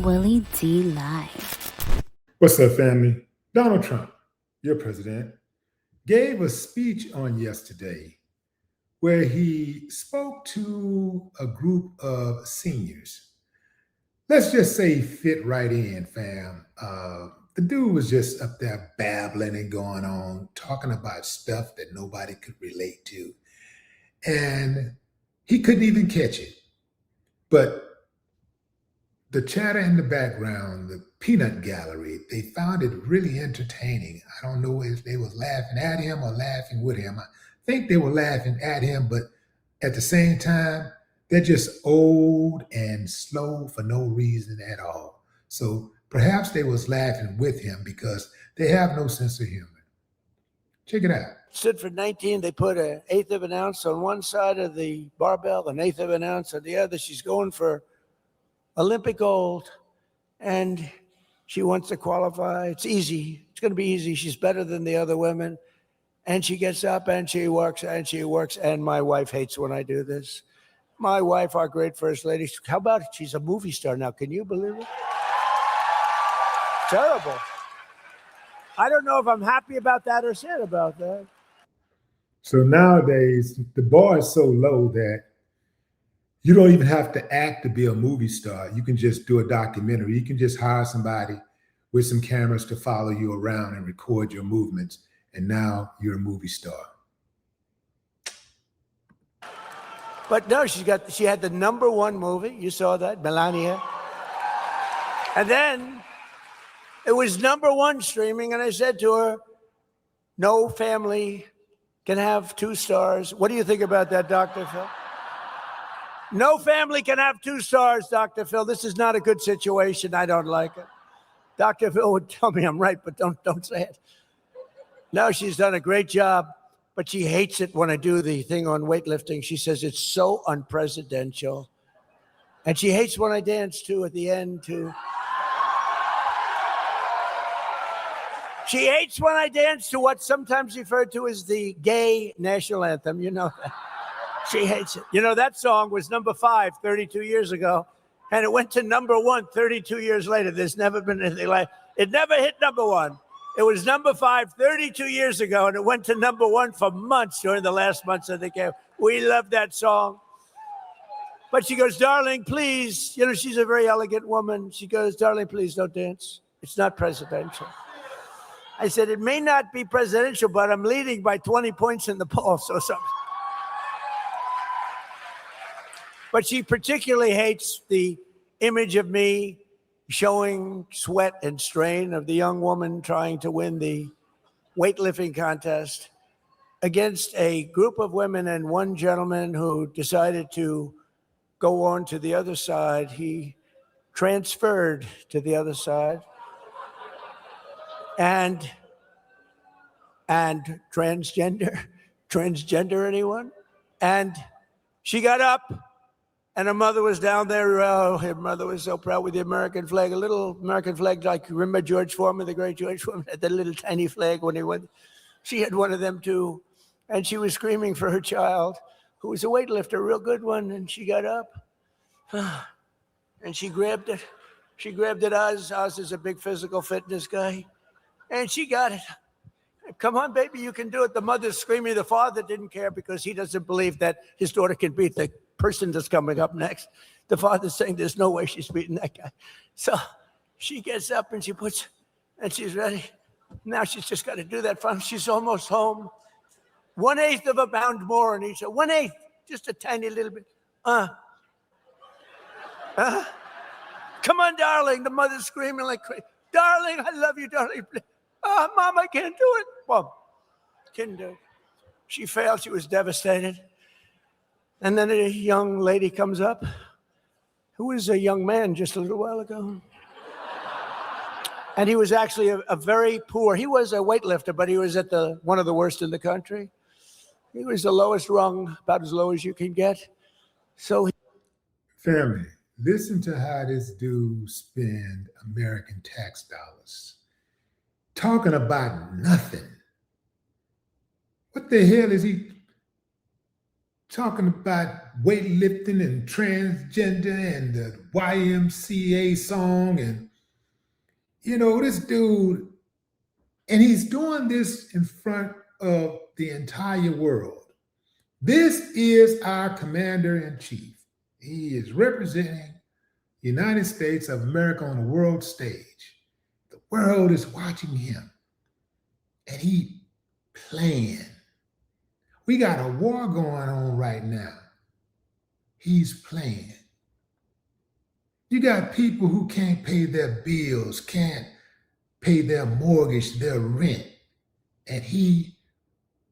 Willie D live. What's up, family? Donald Trump, your president, gave a speech on yesterday where he spoke to a group of seniors. Let's just say fit right in, fam. The dude was just up there babbling and going on, talking about stuff that nobody could relate to. And he couldn't even catch it. But the chatter in the background, the peanut gallery, they found it really entertaining. I don't know if they was laughing at him or laughing with him. I think they were laughing at him, but at the same time, they're just old and slow for no reason at all. So perhaps they was laughing with him because they have no sense of humor. Check it out. Stood for 19. They put an eighth of an ounce on one side of the barbell, an eighth of an ounce on the other. She's going for Olympic gold, and she wants to qualify. It's easy. It's going to be easy. She's better than the other women. And she gets up and she works and she works. And my wife hates when I do this. My wife, our great first lady, how about it? She's a movie star now. Can you believe it? Terrible. I don't know if I'm happy about that or sad about that. So nowadays, the bar is so low that you don't even have to act to be a movie star. You can just do a documentary. You can just hire somebody with some cameras to follow you around and record your movements. And now you're a movie star. But no, she had the #1 movie. You saw that, Melania. And then it was #1 streaming. And I said to her, no family can have 2 stars. What do you think about that, Dr. Phil? No family can have 2 stars, Dr. Phil. This is not a good situation. I don't like it. Dr. Phil would tell me I'm right, but don't say it. No, she's done a great job, but she hates it when I do the thing on weightlifting. She says it's so unpresidential. And she hates when I dance, too, at the end, too. She hates when I dance to what's sometimes referred to as the gay national anthem. You know that. She hates it. You know, that song was #5 32 years ago, and it went to #1 32 years later. There's never been anything like it. Never hit #1. It was #5 32 years ago, and it went to #1 for months during the last months of the game. We love that song. But she goes, darling, please. You know, she's a very elegant woman. She goes, darling, please don't dance. It's not presidential. I said, it may not be presidential, but I'm leading by 20 points in the polls or something. But she particularly hates the image of me showing sweat and strain of the young woman trying to win the weightlifting contest against a group of women and one gentleman who decided to go on to the other side. He transferred to the other side. And transgender anyone? And she got up. And her mother was down there. Oh, her mother was so proud with the American flag, a little American flag, like you remember George Foreman, the great George Foreman, had that little tiny flag when he went. She had one of them too. And she was screaming for her child, who was a weightlifter, a real good one. And she got up and she grabbed it. She grabbed it. Oz is a big physical fitness guy. And she got it. Come on, baby, you can do it. The mother's screaming. The father didn't care because he doesn't believe that his daughter can beat the person that's coming up next. The father's saying there's no way she's beating that guy. So she gets up and and she's ready. Now she's just got to do that fun. She's almost home. 1/8 of a pound more on each. 1/8, just a tiny little bit. Come on, darling. The mother's screaming like crazy. Darling, I love you, darling. Mom, I can't do it. Well, couldn't do it. She failed. She was devastated. And then a young lady comes up, who was a young man just a little while ago. And he was actually a very poor, he was a weightlifter, but he was at one of the worst in the country. He was the lowest rung, about as low as you can get. So Family, listen to how this dude spend American tax dollars. Talking about nothing. What the hell is he talking about weightlifting and transgender and the YMCA song. And, this dude, and he's doing this in front of the entire world. This is our commander-in-chief. He is representing the United States of America on the world stage. The world is watching him, and he playing. We got a war going on right now. He's playing. You got people who can't pay their bills, can't pay their mortgage, their rent, and he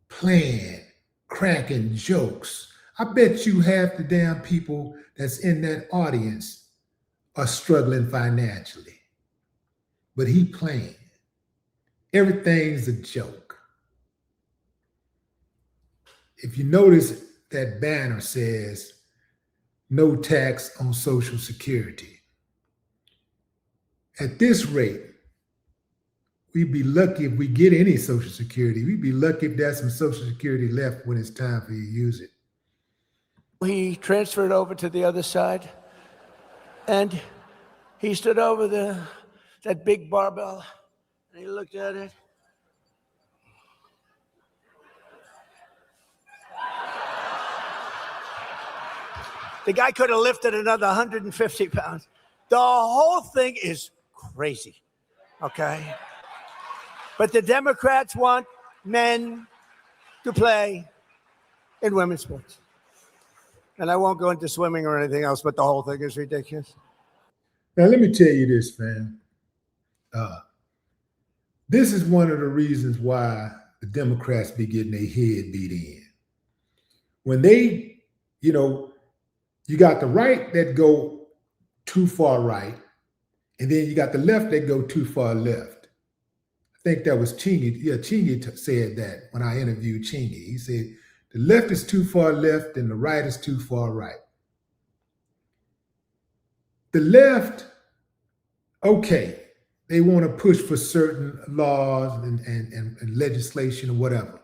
playing, cracking jokes. I bet you half the damn people that's in that audience are struggling financially. But he playing. Everything's a joke. If you notice, that banner says, no tax on Social Security. At this rate, we'd be lucky if we get any Social Security. We'd be lucky if there's some Social Security left when it's time for you to use it. He transferred over to the other side, and he stood over that big barbell, and he looked at it. The guy could have lifted another 150 pounds. The whole thing is crazy, okay? But the Democrats want men to play in women's sports. And I won't go into swimming or anything else, but the whole thing is ridiculous. Now, let me tell you this, fam. This is one of the reasons why the Democrats be getting their head beat in. When they, you got the right that go too far right, and then you got the left that go too far left. I think that was Chingy. Yeah, Chingy said that when I interviewed Chingy. He said, the left is too far left and the right is too far right. The left, okay, they want to push for certain laws and legislation or whatever.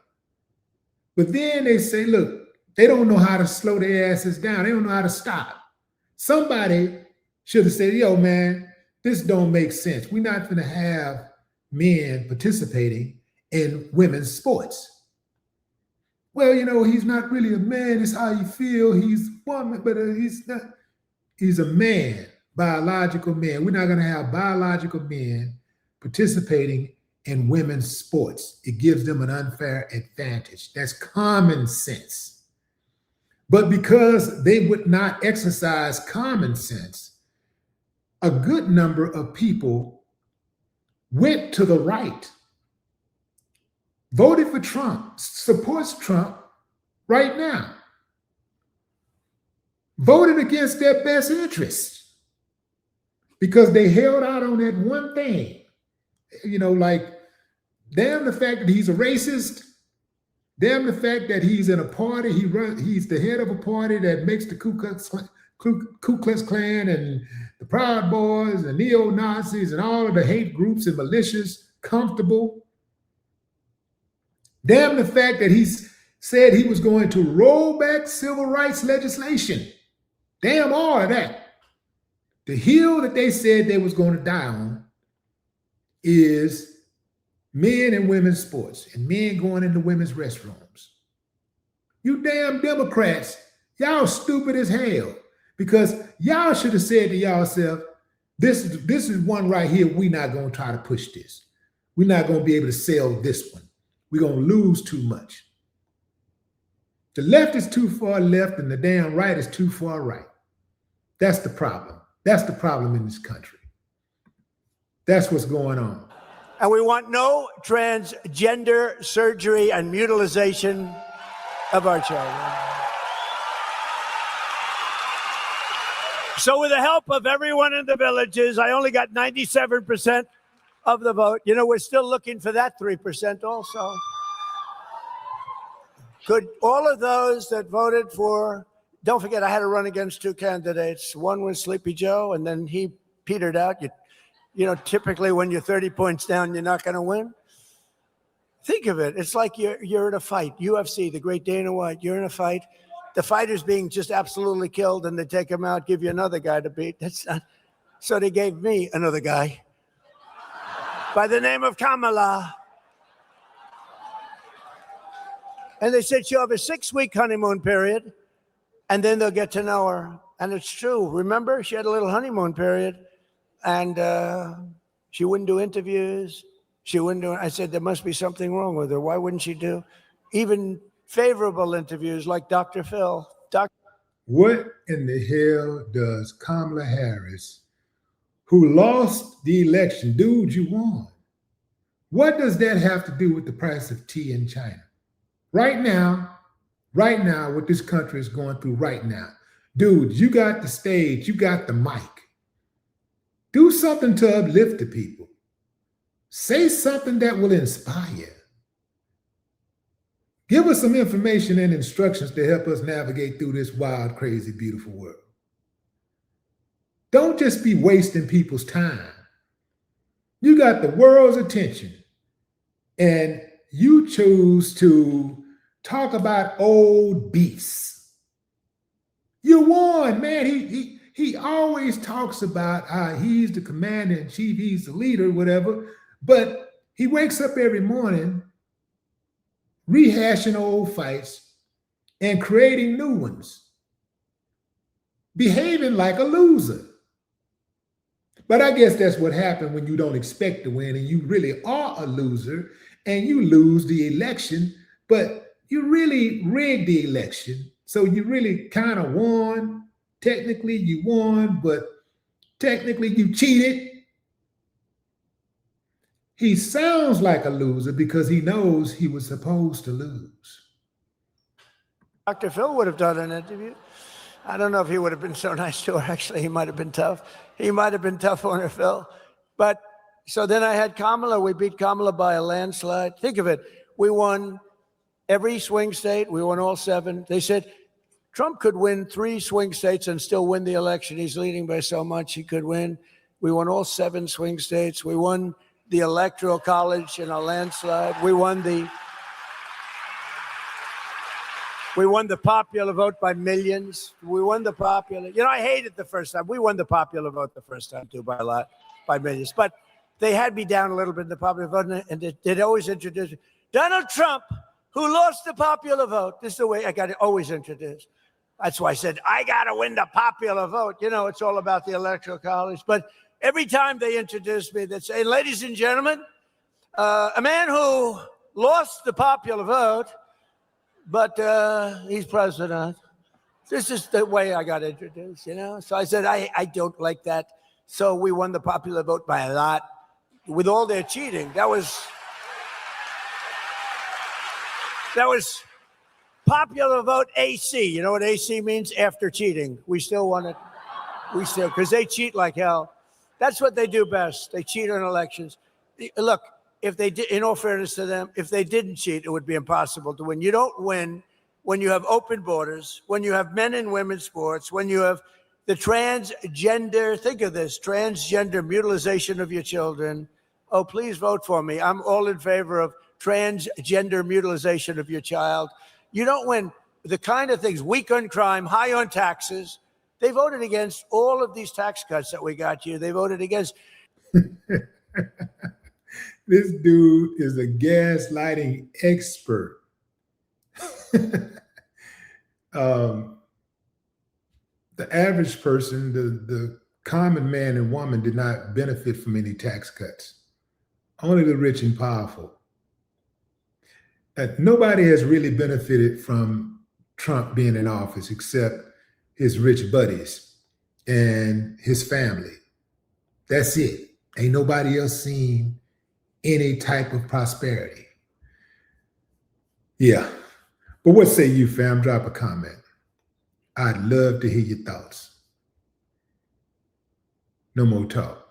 But then they say, look, they don't know how to slow their asses down. They don't know how to stop. Somebody should have said, yo, man, this don't make sense. We're not going to have men participating in women's sports. Well, he's not really a man. It's how you feel. He's a woman, but he's not. He's a man, biological man. We're not going to have biological men participating in women's sports. It gives them an unfair advantage. That's common sense. But because they would not exercise common sense, a good number of people went to the right, voted for Trump, supports Trump right now, voted against their best interests because they held out on that one thing. Like, damn the fact that he's a racist, damn the fact that he's in a party, he's the head of a party that makes the Ku Klux Klan and the Proud Boys and neo-Nazis and all of the hate groups and militias comfortable. Damn the fact that he said he was going to roll back civil rights legislation. Damn all of that. The hill that they said they was going to die on is men and women's sports and men going into women's restrooms. You damn Democrats, y'all stupid as hell, because y'all should have said to y'allself, this is one right here. We're not going to try to push this. We're not going to be able to sell this one. We're going to lose too much. The left is too far left and the damn right is too far right. That's the problem. That's the problem in this country. That's what's going on. And we want no transgender surgery and mutilization of our children. So with the help of everyone in the villages, I only got 97% of the vote. We're still looking for that 3% also. Could all of those that voted for, don't forget, I had to run against two candidates. One was Sleepy Joe, and then he petered out. Typically when you're 30 points down, you're not going to win. Think of it. It's like you're in a fight. UFC, the great Dana White, you're in a fight. the fighter's being just absolutely killed, and they take him out, give you another guy to beat. That's not. So they gave me another guy by the name of Kamala. And they said she'll have a 6-week honeymoon period, and then they'll get to know her. And it's true. Remember, she had a little honeymoon period, and she wouldn't do interviews. She wouldn't do. I said, there must be something wrong with her. Why wouldn't she do even favorable interviews like Dr. Phil? What in the hell does Kamala Harris, who lost the election, dude, you won? What does that have to do with the price of tea in China? Right now, what this country is going through right now. Dude, you got the stage, you got the mic. Do something to uplift the people. Say something that will inspire. Give us some information and instructions to help us navigate through this wild, crazy, beautiful world. Don't just be wasting people's time. You got the world's attention, and you choose to talk about old beasts. You won, man. He always talks about how he's the commander-in-chief, he's the leader, whatever, but he wakes up every morning rehashing old fights and creating new ones, behaving like a loser. But I guess that's what happened when you don't expect to win and you really are a loser and you lose the election, but you really rigged the election. So you really kind of won. Technically you won, but technically you cheated. He sounds like a loser because he knows he was supposed to lose. Dr. Phil would have done an interview. I don't know if he would have been so nice to her. Actually, he might have been tough. He might have been tough on her, Phil. But so then I had Kamala. We beat Kamala by a landslide. Think of it. We won every swing state. We won all 7. They said Trump could win 3 swing states and still win the election. He's leading by so much he could win. We won all 7 swing states. We won the Electoral College in a landslide. We won the popular vote by millions. We won the popular. You know, I hated the first time. We won the popular vote the first time too by a lot, by millions. But they had me down a little bit in the popular vote, and they'd always introduce Donald Trump, who lost the popular vote. This is the way I got to always introduce. That's why I said, I got to win the popular vote. You know, it's all about the Electoral College. But every time they introduced me, they'd say, ladies and gentlemen, a man who lost the popular vote, but he's president. This is the way I got introduced, you know? So I said, I don't like that. So we won the popular vote by a lot with all their cheating. That was popular vote AC. You know what AC means? After cheating. We still won it. Because they cheat like hell. That's what they do best. They cheat on elections. Look, if they did, in all fairness to them, if they didn't cheat, it would be impossible to win. You don't win when you have open borders, when you have men and women's sports, when you have the transgender, think of this, transgender mutilization of your children. Oh, please vote for me. I'm all in favor of transgender mutilization of your child. You don't win the kind of things, weak on crime, high on taxes. They voted against all of these tax cuts that we got here. They voted against. This dude is a gaslighting expert. The average person, the common man and woman did not benefit from any tax cuts. Only the rich and powerful. Nobody has really benefited from Trump being in office except his rich buddies and his family. That's it. Ain't nobody else seen any type of prosperity. Yeah. But what say you, fam? Drop a comment. I'd love to hear your thoughts. No more talk.